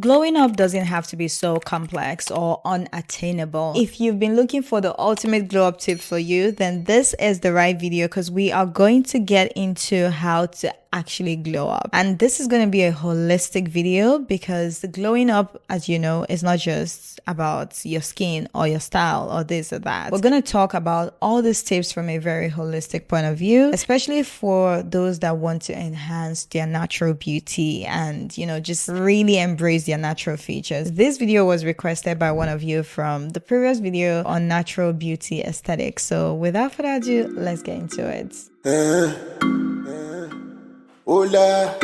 Glowing up doesn't have to be so complex or unattainable. If you've been looking for the ultimate glow up tip for you, then this is the right video because we are going to get into how to actually glow up. And this is going to be a holistic video because the glowing up, as you know, is not just about your skin or your style or this or that. We're going to talk about all these tips from a very holistic point of view, especially for those that want to enhance their natural beauty and, just really embrace their natural features. This video was requested by one of you from the previous video on natural beauty aesthetics. So without further ado, let's get into it. Hola.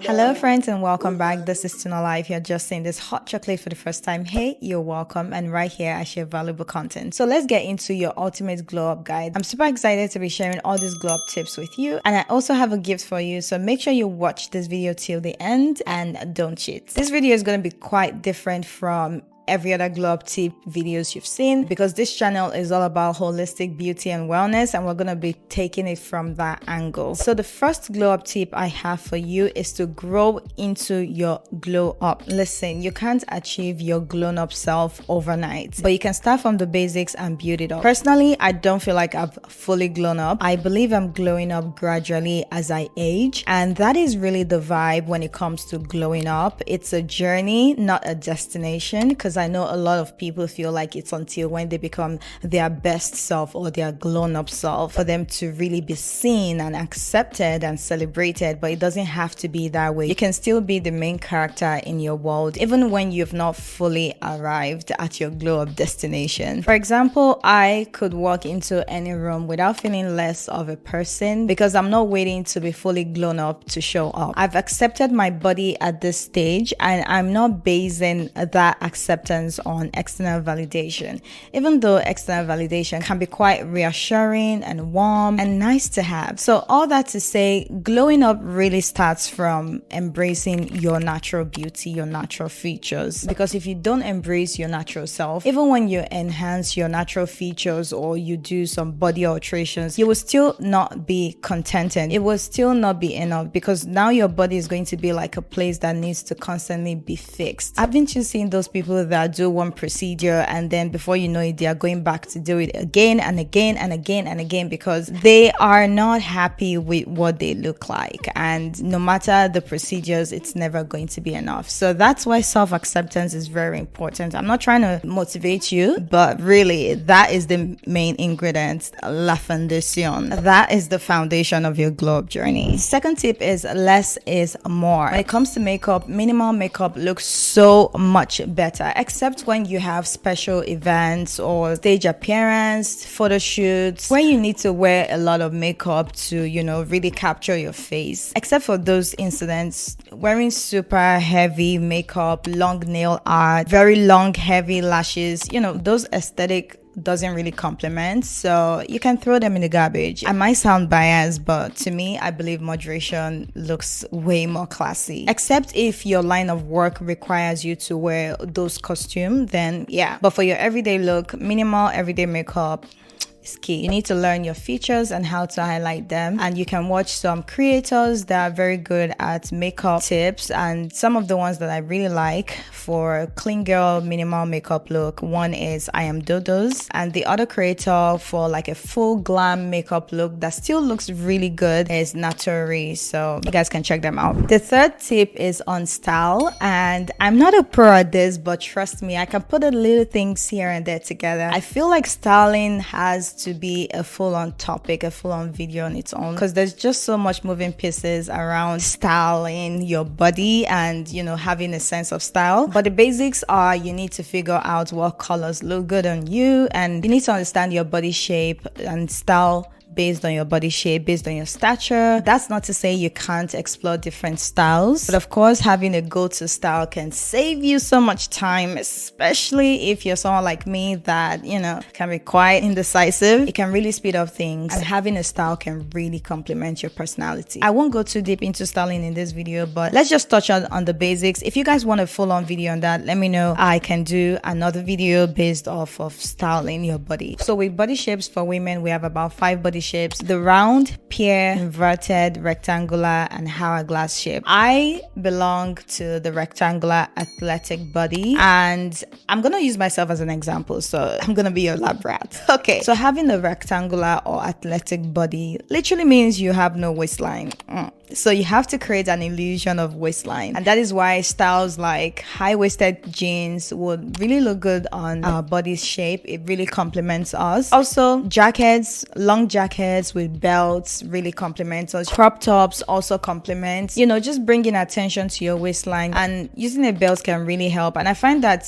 Hello friends and welcome back. This is Tinuola. If you're just seeing this hot chocolate for the first time, hey, you're welcome. And right here I share valuable content. So let's get into your ultimate glow up guide. I'm super excited to be sharing all these glow up tips with you. And I also have a gift for you. So make sure you watch this video till the end and don't cheat. This video is going to be quite different from every other glow up tip videos you've seen because this channel is all about holistic beauty and wellness, and we're going to be taking it from that angle. So the first glow up tip I have for you is to grow into your glow up. Listen, you can't achieve your glown up self overnight, but you can start from the basics and build it up. Personally, I don't feel like I've fully glown up. I believe I'm glowing up gradually as I age, and that is really the vibe when it comes to glowing up. It's a journey, not a destination, because I know a lot of people feel like it's until when they become their best self or their grown up self for them to really be seen and accepted and celebrated, but it doesn't have to be that way. You can still be the main character in your world even when you've not fully arrived at your glow up destination. For example, I could walk into any room without feeling less of a person because I'm not waiting to be fully grown up to show up. I've accepted my body at this stage and I'm not basing that acceptance on external validation, even though external validation can be quite reassuring and warm and nice to have. So all that to say, glowing up really starts from embracing your natural beauty, your natural features, because if you don't embrace your natural self, even when you enhance your natural features or you do some body alterations, you will still not be contented. It will still not be enough because now your body is going to be like a place that needs to constantly be fixed. Haven't you seen those people that do one procedure and then before you know it, they are going back to do it again and again and again and again because they are not happy with what they look like, and no matter the procedures, it's never going to be enough. So that's why self-acceptance is very important. I'm not trying to motivate you, but really that is the main ingredient, la foundation. That is the foundation of your glow up journey. Second tip is less is more. When it comes to makeup, minimal makeup looks so much better, except when you have special events or stage appearance, photo shoots, where you need to wear a lot of makeup to, really capture your face. Except for those incidents, wearing super heavy makeup, long nail art, very long, heavy lashes, those aesthetic doesn't really complement, so you can throw them in the garbage. I might sound biased, but to me, I believe moderation looks way more classy. Except if your line of work requires you to wear those costumes, then yeah. But for your everyday look, minimal everyday makeup is key. You need to learn your features and how to highlight them, and you can watch some creators that are very good at makeup tips, and some of the ones that I really like for clean girl minimal makeup look, one is I Am Dodo's, and the other creator for like a full glam makeup look that still looks really good is Natori, so you guys can check them out. The third tip is on style, and I'm not a pro at this, but trust me, I can put a little things here and there together. I feel like styling has to be a full-on topic, a full-on video on its own, because there's just so much moving pieces around styling your body and having a sense of style. But the basics are, you need to figure out what colors look good on you, and you need to understand your body shape and style based on your body shape, based on your stature. That's not to say you can't explore different styles, but of course having a go-to style can save you so much time, especially if you're someone like me that can be quite indecisive. It can really speed up things, and having a style can really complement your personality. I won't go too deep into styling in this video, but let's just touch on the basics. If you guys want a full-on video on that, let me know. I can do another video based off of styling your body. So with body shapes for women, we have about 5 body shapes: the round, pear, inverted, rectangular, and hourglass shape. I belong to the rectangular athletic body, and I'm gonna use myself as an example, so I'm gonna be your lab rat. Okay, so having a rectangular or athletic body literally means you have no waistline. So you have to create an illusion of waistline, and that is why styles like high-waisted jeans would really look good on our body's shape. It really complements us. Also, jackets, long jackets with belts really complement us. Crop tops also complement, just bringing attention to your waistline, and using a belt can really help. And I find that,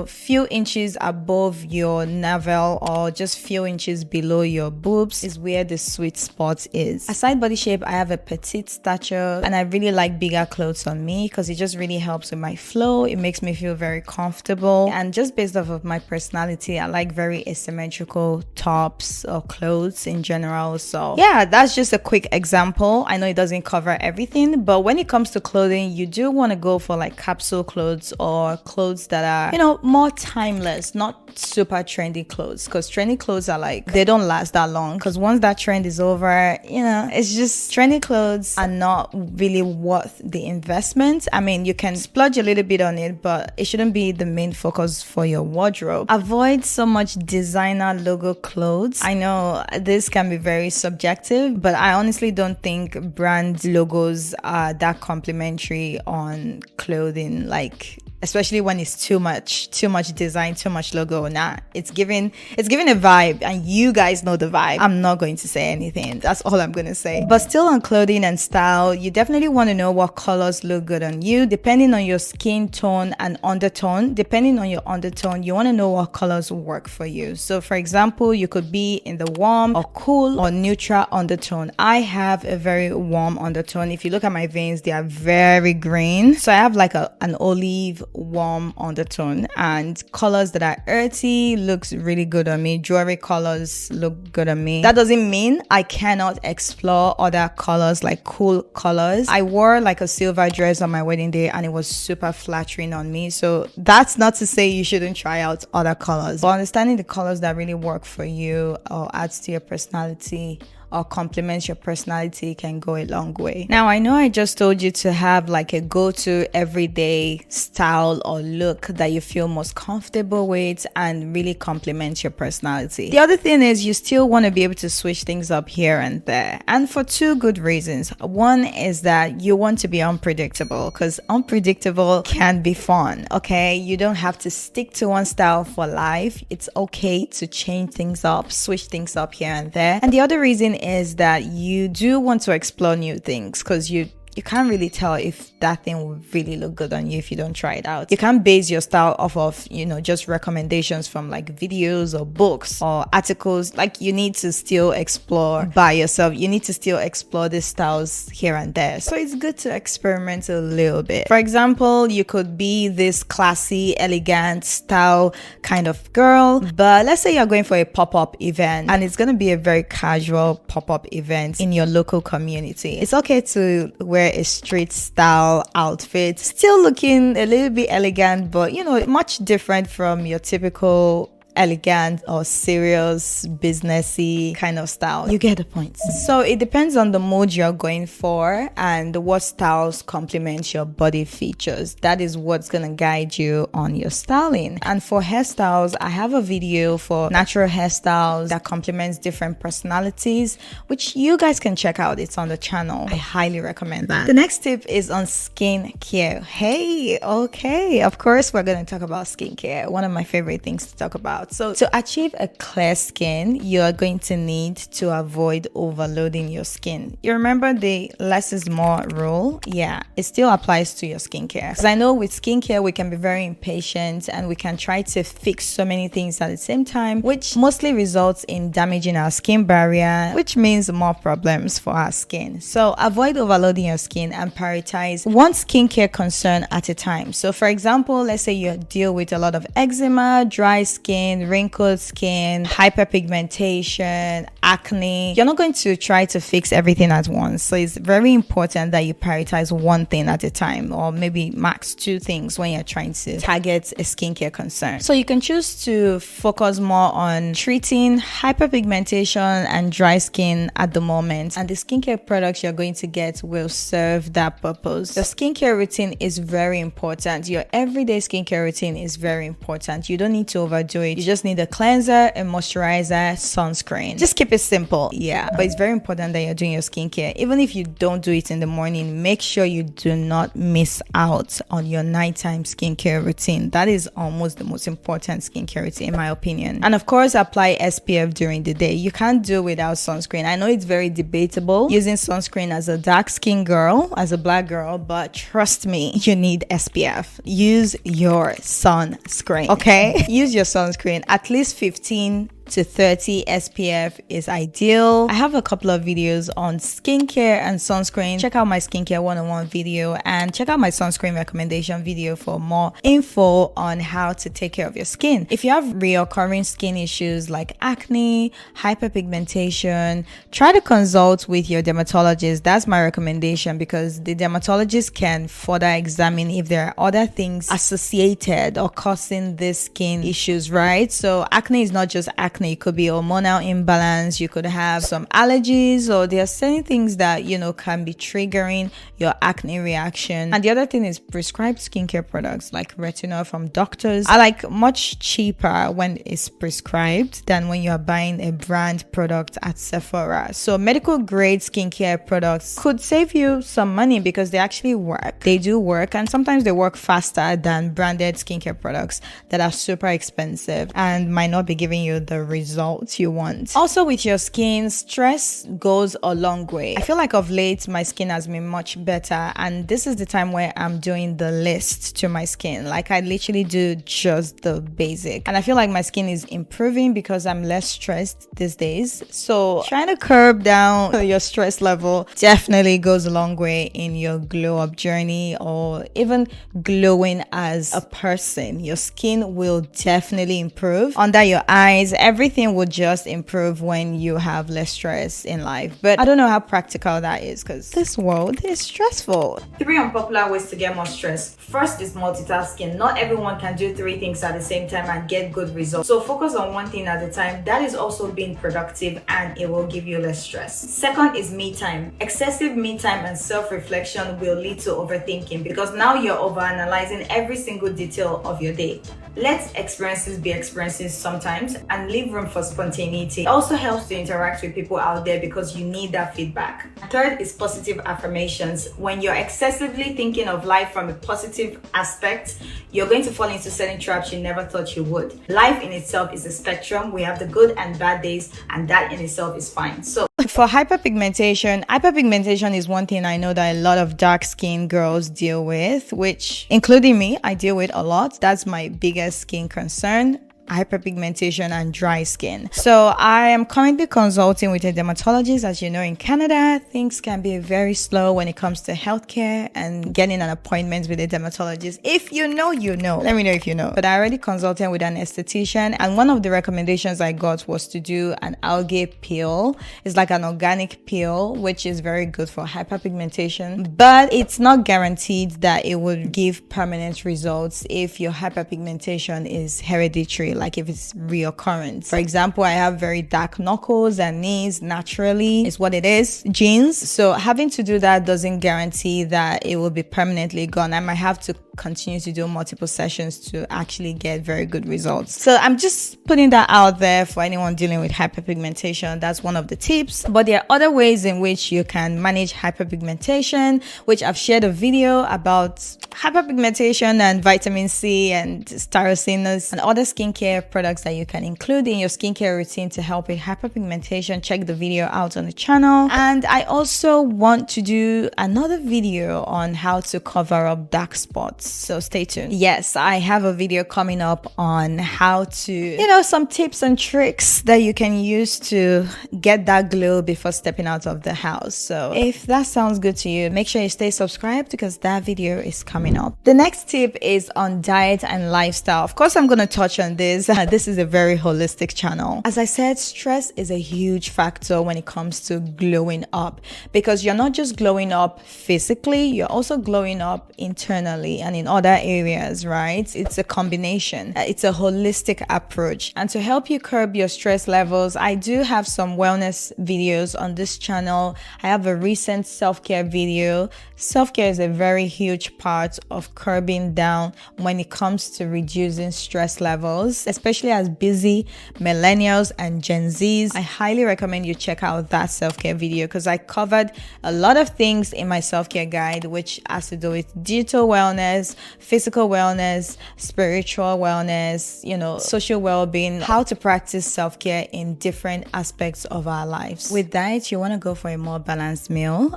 few inches above your navel or just few inches below your boobs is where the sweet spot is. Aside body shape, I have a petite stature, and I really like bigger clothes on me because it just really helps with my flow. It makes me feel very comfortable, and just based off of my personality, I like very asymmetrical tops or clothes in general. So yeah, that's just a quick example. I know it doesn't cover everything, but when it comes to clothing, you do want to go for like capsule clothes or clothes that are more timeless, not super trendy clothes, because trendy clothes are like, they don't last that long, because once that trend is over, it's just, trendy clothes are not really worth the investment. I mean, you can splurge a little bit on it, but it shouldn't be the main focus for your wardrobe. Avoid so much designer logo clothes. I know this can be very subjective, but I honestly don't think brand logos are that complimentary on clothing, like especially when it's too much design, too much logo. Nah, it's giving a vibe, and you guys know the vibe. I'm not going to say anything. That's all I'm going to say. But still, on clothing and style, you definitely want to know what colors look good on you, depending on your skin tone and undertone. Depending on your undertone, you want to know what colors will work for you. So for example, you could be in the warm or cool or neutral undertone. I have a very warm undertone. If you look at my veins, they are very green. So I have like an olive warm undertone, and colors that are earthy looks really good on me. Jewelry colors look good on me. That doesn't mean I cannot explore other colors, like cool colors. I wore like a silver dress on my wedding day, and it was super flattering on me. So that's not to say you shouldn't try out other colors, but understanding the colors that really work for you or adds to your personality or complements your personality can go a long way. Now, I know I just told you to have like a go-to everyday style or look that you feel most comfortable with and really complements your personality. The other thing is you still want to be able to switch things up here and there, and for two good reasons. One is that you want to be unpredictable, because unpredictable can be fun, okay? You don't have to stick to one style for life. It's okay to change things up, switch things up here and there. And the other reason is that you do want to explore new things, because you can't really tell if that thing will really look good on you if you don't try it out. You can't base your style off of, just recommendations from like videos or books or articles. Like, you need to still explore by yourself. You need to still explore these styles here and there. So it's good to experiment a little bit. For example, you could be this classy, elegant style kind of girl, but let's say you're going for a pop-up event, and it's going to be a very casual pop-up event in your local community. It's okay to wear a street style outfit, still looking a little bit elegant, but much different from your typical elegant or serious businessy kind of style. You get the point. So it depends on the mood you're going for and what styles complement your body features. That is what's gonna guide you on your styling. And for hairstyles, I have a video for natural hairstyles that complements different personalities, which you guys can check out. It's on the channel. I highly recommend that. The next tip is on skincare. Hey, okay, of course we're gonna talk about skincare, one of my favorite things to talk about. So to achieve a clear skin, you are going to need to avoid overloading your skin. You remember the less is more rule? Yeah, it still applies to your skincare. Because I know with skincare, we can be very impatient and we can try to fix so many things at the same time, which mostly results in damaging our skin barrier, which means more problems for our skin. So avoid overloading your skin and prioritize one skincare concern at a time. So for example, let's say you deal with a lot of eczema, dry skin, skin, wrinkled skin, hyperpigmentation, acne. You're not going to try to fix everything at once. So it's very important that you prioritize one thing at a time, or maybe max 2 things when you're trying to target a skincare concern. So you can choose to focus more on treating hyperpigmentation and dry skin at the moment, and the skincare products you're going to get will serve that purpose. Your skincare routine is very important. Your everyday skincare routine is very important. You don't need to overdo it. You just need a cleanser, a moisturizer, sunscreen. Just keep it simple. Yeah, but it's very important that you're doing your skincare. Even if you don't do it in the morning, make sure you do not miss out on your nighttime skincare routine. That is almost the most important skincare routine in my opinion. And of course, apply SPF during the day. You can't do without sunscreen. I know it's very debatable using sunscreen as a dark skin girl, as a black girl, but trust me, you need SPF. Use your sunscreen, okay? Use your sunscreen. At least 15 to 30 SPF is ideal. I have a couple of videos on skincare and sunscreen. Check out my skincare 101 video and check out my sunscreen recommendation video for more info on how to take care of your skin. If you have reoccurring skin issues like acne, hyperpigmentation, try to consult with your dermatologist. That's my recommendation, because the dermatologist can further examine if there are other things associated or causing these skin issues, right? So acne is not just acne. It could be hormonal imbalance. You could have some allergies, or there are certain things that, you know, can be triggering your acne reaction. And the other thing is prescribed skincare products like retinol from doctors are like much cheaper when it's prescribed than when you're buying a brand product at Sephora. So medical grade skincare products could save you some money because they actually work. They do work, and sometimes they work faster than branded skincare products that are super expensive and might not be giving you the results you want. Also with your skin, stress goes a long way. I feel like of late my skin has been much better, and this is the time where I'm doing the list to my skin. Like I literally do just the basic, and I feel like my skin is improving because I'm less stressed these days. So trying to curb down your stress level definitely goes a long way in your glow up journey, or even glowing as a person. Your skin will definitely improve. Under your eyes, everything will just improve when you have less stress in life. But I don't know how practical that is because this world is stressful. 3 unpopular ways to get more stress. First is multitasking. Not everyone can do 3 things at the same time and get good results. So focus on one thing at a time. That is also being productive, and it will give you less stress. Second is me time. Excessive me time and self-reflection will lead to overthinking, because now you're overanalyzing every single detail of your day. Let experiences be experiences sometimes and leave room for spontaneity. It also helps to interact with people out there because you need that feedback. Third is positive affirmations. When you're excessively thinking of life from a positive aspect, you're going to fall into certain traps you never thought you would. Life in itself is a spectrum. We have the good and bad days, and that in itself is fine. So for hyperpigmentation is one thing I know that a lot of dark skinned girls deal with, which including me, I deal with a lot. That's my biggest skin concern. Hyperpigmentation and dry skin. So I am currently consulting with a dermatologist. As you know, in Canada, things can be very slow when it comes to healthcare and getting an appointment with a dermatologist. If you know, you know. Let me know if you know. But I already consulted with an esthetician, and one of the recommendations I got was to do an algae peel. It's like an organic peel, which is very good for hyperpigmentation, but it's not guaranteed that it will give permanent results if your hyperpigmentation is hereditary, like if it's reoccurrent. For example, I have very dark knuckles and knees naturally. It's what it is, genes. So having to do that doesn't guarantee that it will be permanently gone. I might have to continue to do multiple sessions to actually get very good results. So I'm just putting that out there for anyone dealing with hyperpigmentation. That's one of the tips. But there are other ways in which you can manage hyperpigmentation, which I've shared a video about hyperpigmentation and vitamin C and tyrosinase and other skincare products that you can include in your skincare routine to help with hyperpigmentation. Check the video out on the channel. And I also want to do another video on how to cover up dark spots. results. So stay tuned. Yes, I have a video coming up on how to, some tips and tricks that you can use to get that glow before stepping out of the house. So if that sounds good to you, make sure you stay subscribed because that video is coming up. The next tip is on diet and lifestyle. Of course, I'm going to touch on this. This is a very holistic channel. As I said, stress is a huge factor when it comes to glowing up, because you're not just glowing up physically, you're also glowing up internally and in other areas, right? It's a combination. It's a holistic approach. And to help you curb your stress levels, I do have some wellness videos on this channel. I have a recent self-care video. Self-care is a very huge part of curbing down when it comes to reducing stress levels, especially as busy millennials and Gen Zs. I highly recommend you check out that self-care video because I covered a lot of things in my self-care guide, which has to do with digital wellness, physical wellness, spiritual wellness, social well-being, how to practice self-care in different aspects of our lives. With diet, you want to go for a more balanced meal.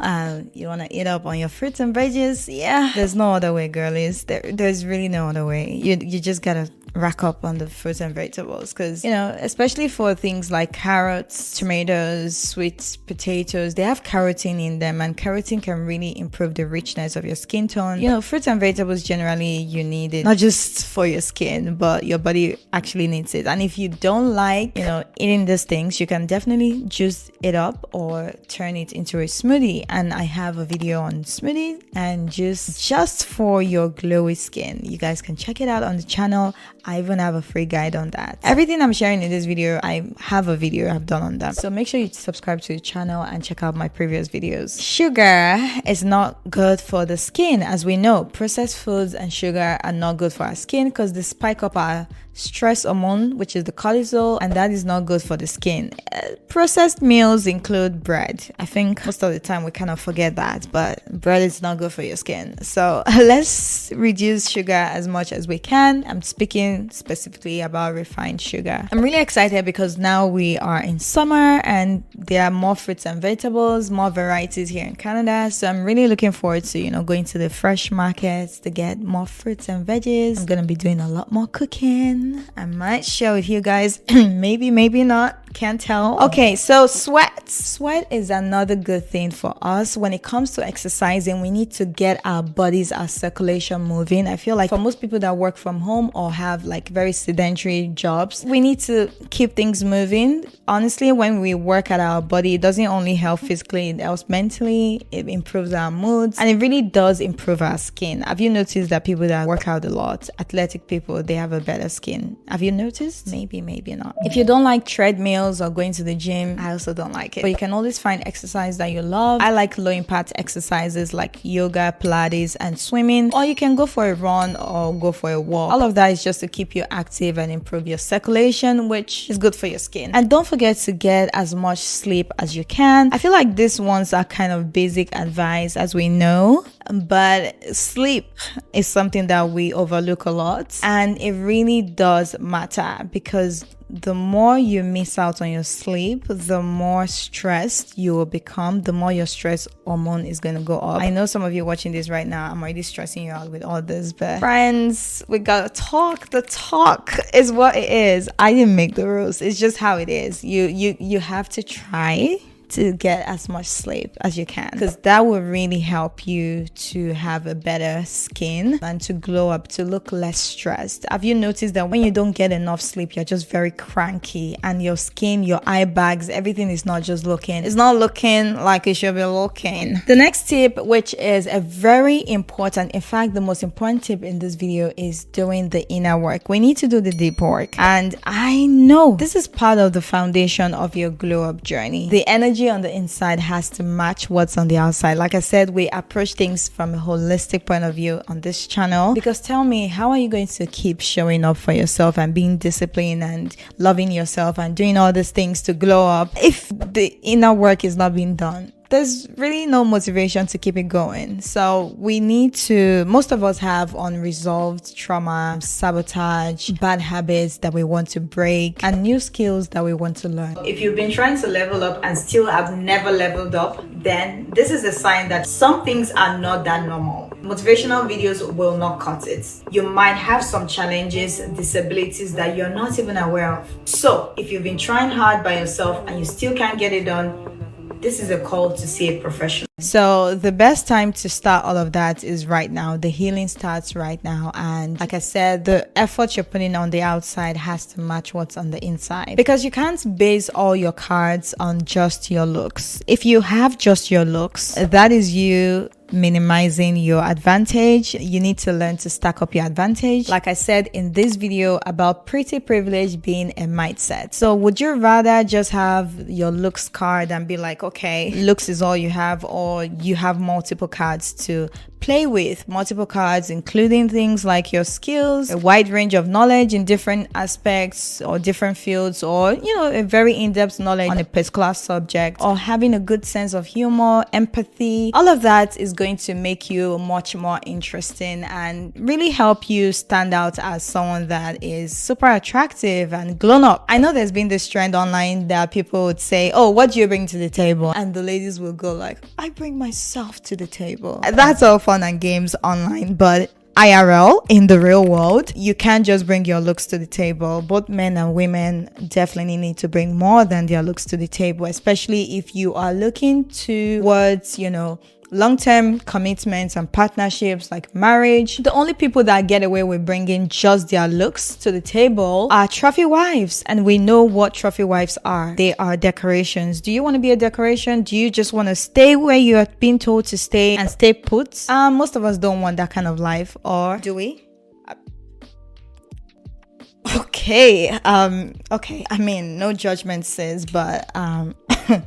You want to eat up on your fruits and veggies. Yeah, there's no other way, girlies. There's really no other way. You just gotta rack up on the fruits and vegetables because, especially for things like carrots, tomatoes, sweet potatoes, they have carotene in them, and carotene can really improve the richness of your skin tone. Fruits and vegetables, generally you need it not just for your skin, but your body actually needs it. And if you don't like eating these things, you can definitely juice it up or turn it into a smoothie. And I have a video on smoothie and juice just for your glowy skin. You guys can check it out on the channel. I even have a free guide on that. Everything I'm sharing in this video, I have a video I've done on that. So make sure you subscribe to the channel and check out my previous videos. Sugar is not good for the skin. As we know, processed foods and sugar are not good for our skin because they spike up our stress hormone, which is the cortisol, and that is not good for the skin. Processed meals include bread. I think most of the time we kind of forget that, but bread is not good for your skin. So let's reduce sugar as much as we can. I'm speaking specifically about refined sugar. I'm really excited because now we are in summer and there are more fruits and vegetables, more varieties here in Canada. So I'm really looking forward to, going to the fresh markets to get more fruits and veggies. I'm going to be doing a lot more cooking. I might share with you guys, maybe not, can't tell. Okay, so sweat is another good thing for us. When it comes to exercising, we need to get our bodies, our circulation moving. I feel like for most people that work from home or have like very sedentary jobs, we need to keep things moving. Honestly, when we work at our body, it doesn't only help physically, it helps mentally, it improves our moods, and it really does improve our skin. Have you noticed that people that work out a lot, athletic people, they have a better skin? Have you noticed? Maybe not. If you don't like treadmills or going to the gym, I also don't like it. But you can always find exercise that you love. I like low impact exercises like yoga, Pilates, and swimming. Or you can go for a run or go for a walk. All of that is just to keep you active and improve your circulation, which is good for your skin. And don't forget to get as much sleep as you can. I feel like these ones are kind of basic advice, as we know, but sleep is something that we overlook a lot, and it really does matter because the more you miss out on your sleep, the more stressed you will become, the more your stress hormone is going to go up. I know some of you watching this right now, I'm already stressing you out with all this, but friends, we gotta talk. The talk is what it is. I didn't make the rules. It's just how it is. You have to try to get as much sleep as you can, because that will really help you to have a better skin and to glow up, to look less stressed. Have you noticed that when you don't get enough sleep, you're just very cranky, and your skin, your eye bags, everything is not just looking, it's not looking like it should be looking. The next tip, which is a very important, in fact the most important tip in this video, is doing the inner work. We need to do the deep work, and I know this is part of the foundation of your glow up journey. The energy on the inside has to match what's on the outside. Like I said, we approach things from a holistic point of view on this channel, because tell me, how are you going to keep showing up for yourself and being disciplined and loving yourself and doing all these things to glow up if the inner work is not being done? There's really no motivation to keep it going. So we need to, most of us have unresolved trauma, sabotage, bad habits that we want to break, and new skills that we want to learn. If you've been trying to level up and still have never leveled up, then this is a sign that some things are not that normal. Motivational videos will not cut it. You might have some challenges, disabilities that you're not even aware of. So if you've been trying hard by yourself and you still can't get it done, this is a call to see a professional. So the best time to start all of that is right now. The healing starts right now. And like I said, the effort you're putting on the outside has to match what's on the inside, because you can't base all your cards on just your looks. If you have just your looks, that is you minimizing your advantage. You need to learn to stack up your advantage. Like I said in this video about pretty privilege being a mindset. So would you rather just have your looks card and be like, okay, looks is all you have, or you have multiple cards to play with, multiple cards including things like your skills, a wide range of knowledge in different aspects or different fields, or a very in-depth knowledge on a particular subject, or having a good sense of humor, empathy. All of that is going to make you much more interesting and really help you stand out as someone that is super attractive and grown up. I know there's been this trend online that people would say, oh, what do you bring to the table? And the ladies will go like, I bring myself to the table. That's all fun and games online, but IRL, in the real world, you can't just bring your looks to the table. Both men and women definitely need to bring more than their looks to the table, especially if you are looking towards, long-term commitments and partnerships like marriage. The only people that get away with bringing just their looks to the table are trophy wives, and we know what trophy wives are. They are decorations. Do you want to be a decoration? Do you just want to stay where you have been told to stay and stay put? Most of us don't want that kind of life, or do we? Okay, I mean, no judgment, sis, but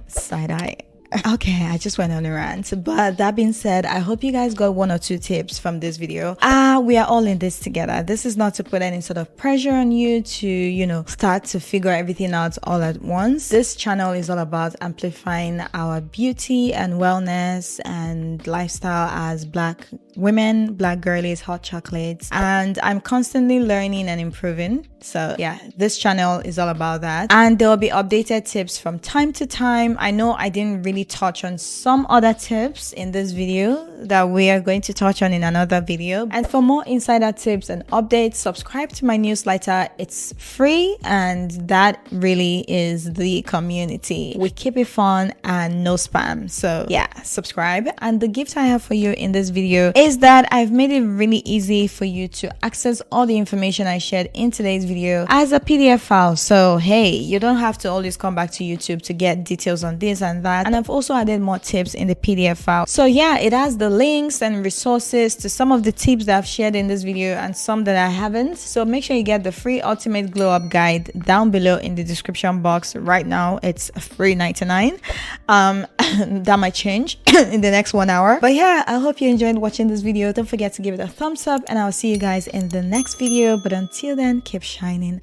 side eye. Okay, I just went on a rant, but that being said, I hope you guys got one or two tips from this video. We are all in this together. This is not to put any sort of pressure on you to, start to figure everything out all at once. This channel is all about amplifying our beauty and wellness and lifestyle as Black women, Black girlies, hot chocolates, and I'm constantly learning and improving. So yeah, this channel is all about that, and there will be updated tips from time to time. I know I didn't really touch on some other tips in this video that we are going to touch on in another video. And for more insider tips and updates, subscribe to my newsletter. It's free, and that really is the community. We keep it fun and no spam. So yeah, subscribe. And the gift I have for you in this video is that I've made it really easy for you to access all the information I shared in today's video as a PDF file. So hey, you don't have to always come back to YouTube to get details on this and that. And I've also added more tips in the PDF file. So yeah, it has the links and resources to some of the tips that I've shared in this video and some that I haven't. So make sure you get the free Ultimate Glow Up Guide down below in the description box. Right now it's free $99. That might change in the next 1 hour. But yeah, I hope you enjoyed watching this video. Don't forget to give it a thumbs up, and I'll see you guys in the next video. But until then, keep shining.